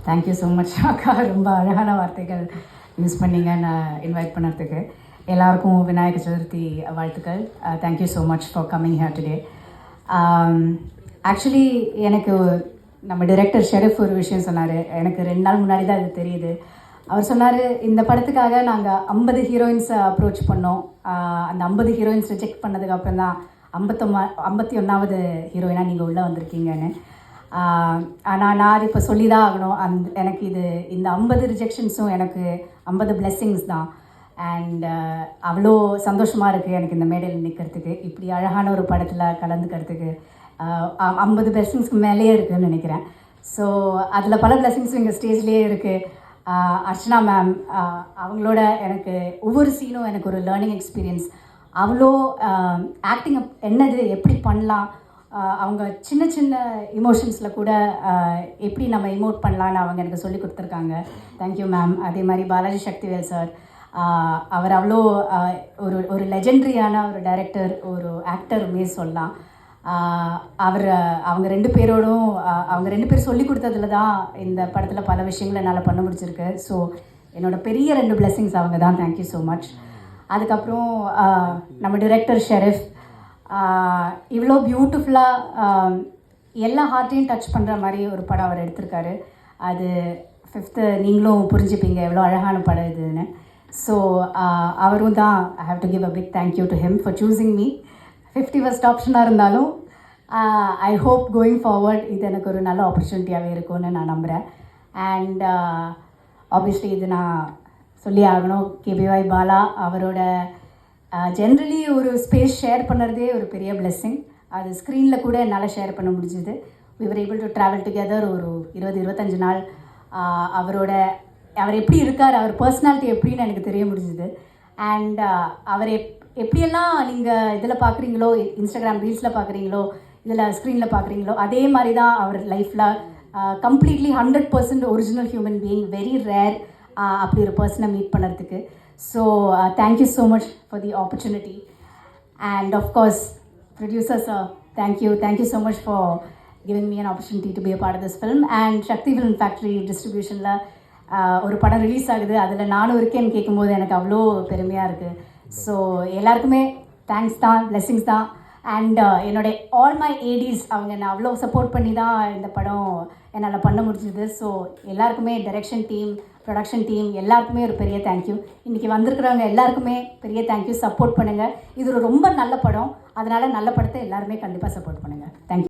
Thank you so much அக்கா. ரொம்ப அழகான வார்த்தைகள் யூஸ் பண்ணீங்க நான் இன்வைட் பண்ணுறதுக்கு. எல்லாருக்கும் விநாயகர் சதுர்த்தி வாழ்த்துக்கள். Thank you so much for coming here today. Actually எனக்கு நம்ம டைரக்டர் ஷெரீஃப் ஒரு விஷயம் சொன்னார். எனக்கு 2 நாள் முன்னாடி தான் அது தெரியுது. அவர் சொன்னார், இந்த படத்துக்காக நாங்கள் 50 ஹீரோயின்ஸை அப்ரோச் பண்ணோம். அந்த 50 ஹீரோயின்ஸ் ரிஜெக்ட் பண்ணதுக்கப்புறம் தான் 51வது ஹீரோயினாக நீங்கள் உள்ளே வந்திருக்கீங்கன்னு. ஆனால் நான் அது இப்போ சொல்லி தான் ஆகணும். எனக்கு இந்த 50 ரிஜெக்ஷன்ஸும் எனக்கு 50 பிளெஸ்ஸிங்ஸ் தான். அண்ட் அவ்வளோ சந்தோஷமாக இருக்குது எனக்கு இந்த மேடையில் நிற்கிறதுக்கு, இப்படி அழகான ஒரு படத்தில் கலந்துக்கிறதுக்கு. 50 பிளெஸ்ஸிங்ஸ்க்கு மேலேயே இருக்குதுன்னு நினைக்கிறேன். ஸோ அதில் பல பிளெஸ்ஸிங்ஸும் எங்கள் ஸ்டேஜ்லேயே இருக்குது. அர்ச்சனா மேம், அவங்களோட எனக்கு ஒவ்வொரு சீனும் எனக்கு ஒரு லேர்னிங் எக்ஸ்பீரியன்ஸ். அவ்வளோ ஆக்டிங் என்னது, எப்படி பண்ணலாம், அவங்க சின்ன சின்ன இமோஷன்ஸில் கூட எப்படி நம்ம இமோட் பண்ணலான்னு அவங்க எனக்கு சொல்லி கொடுத்துருக்காங்க. Thank you ma'am. அதே மாதிரி பாலாஜி சக்திவேல் சார், அவர் அவ்வளோ ஒரு லெஜெண்ட்ரியான ஒரு டைரக்டர், ஒரு ஆக்டருமே சொல்லலாம். அவங்க 2 பேரோடும் அவங்க 2 பேர் சொல்லி கொடுத்ததுல தான் இந்த படத்தில் பல விஷயங்களை என்னால் பண்ண முடிச்சிருக்கு. ஸோ என்னோடய பெரிய 2 பிளெஸ்ஸிங்ஸ் அவங்க தான். Thank you so much. அதுக்கப்புறம் நம்ம டைரக்டர் ஷெரீஃப் இவ்வளோ பியூட்டிஃபுல்லாக எல்லா ஹார்ட்டையும் டச் பண்ணுற மாதிரி ஒரு படம் அவர் எடுத்திருக்காரு. அது 5th நீங்களும் புரிஞ்சுப்பீங்க எவ்வளோ அழகான படம் இதுன்னு. ஸோ அவரும் தான். I have to give a big thank you to him for choosing me. 51st ஆப்ஷனாக இருந்தாலும் ஐ ஹோப் கோயிங் ஃபார்வர்ட் இது எனக்கு ஒரு நல்ல ஆப்பர்ச்சுனிட்டியாகவே இருக்கும்னு நான் நம்புகிறேன். அண்ட் ஆப்வியஸ்லி இது நான் சொல்லி ஆகணும், கேபிஒய் பாலா அவரோட ஜென்ரலி ஒரு ஸ்பேஸ் ஷேர் பண்ணுறதே ஒரு பெரிய பிளெஸ்ஸிங். அது ஸ்க்ரீனில் கூட என்னால் ஷேர் பண்ண முடிஞ்சுது. we were able to travel together ஒரு 20-25 நாள். அவர் எப்படி இருக்கார், அவர் பர்சனாலிட்டி எப்படின்னு எனக்கு தெரிய முடிஞ்சுது. அண்ட் அவர் எப்படியெல்லாம் நீங்கள் இதில் பார்க்குறீங்களோ, இன்ஸ்டாகிராம் ரீல்ஸில் பார்க்குறீங்களோ, இதில் ஸ்க்ரீனில் பார்க்குறீங்களோ, அதே மாதிரி தான் அவர் லைஃப்பில் completely 100% original human being. Very rare அப்படி ஒரு பர்சனை மீட் பண்ணுறதுக்கு. So thank you so much for the opportunity. And of course producer sir, thank you so much for giving me an opportunity to be a part of this film. And Sakthi film factory டிஸ்ட்ரிபியூஷனில் ஒரு படம் release ஆகுது, அதில் நானும் இருக்கேன்னு கேட்கும்போது எனக்கு அவ்வளோ பெருமையாக இருக்குது. ஸோ எல்லாருக்குமே தேங்க்ஸ் தான், பிளெஸ்ஸிங்ஸ் தான். அண்ட் என்னுடைய ஆல் மை ஏடிஸ், அவங்க என்னை அவ்வளோ சப்போர்ட் பண்ணி தான் இந்த படம் என்னால் பண்ண முடிஞ்சுது. ஸோ எல்லாருக்குமே, டைரக்ஷன் டீம், ப்ரொடக்ஷன் டீம் எல்லாருக்குமே ஒரு பெரிய தேங்க்யூ. இன்றைக்கி வந்திருக்கிறவங்க எல்லாருக்குமே பெரிய தேங்க்யூ. சப்போர்ட் பண்ணுங்கள். இது ஒரு ரொம்ப நல்ல படம், அதனால் நல்ல படத்தை எல்லாருமே கண்டிப்பாக சப்போர்ட் பண்ணுங்கள். தேங்க்யூ.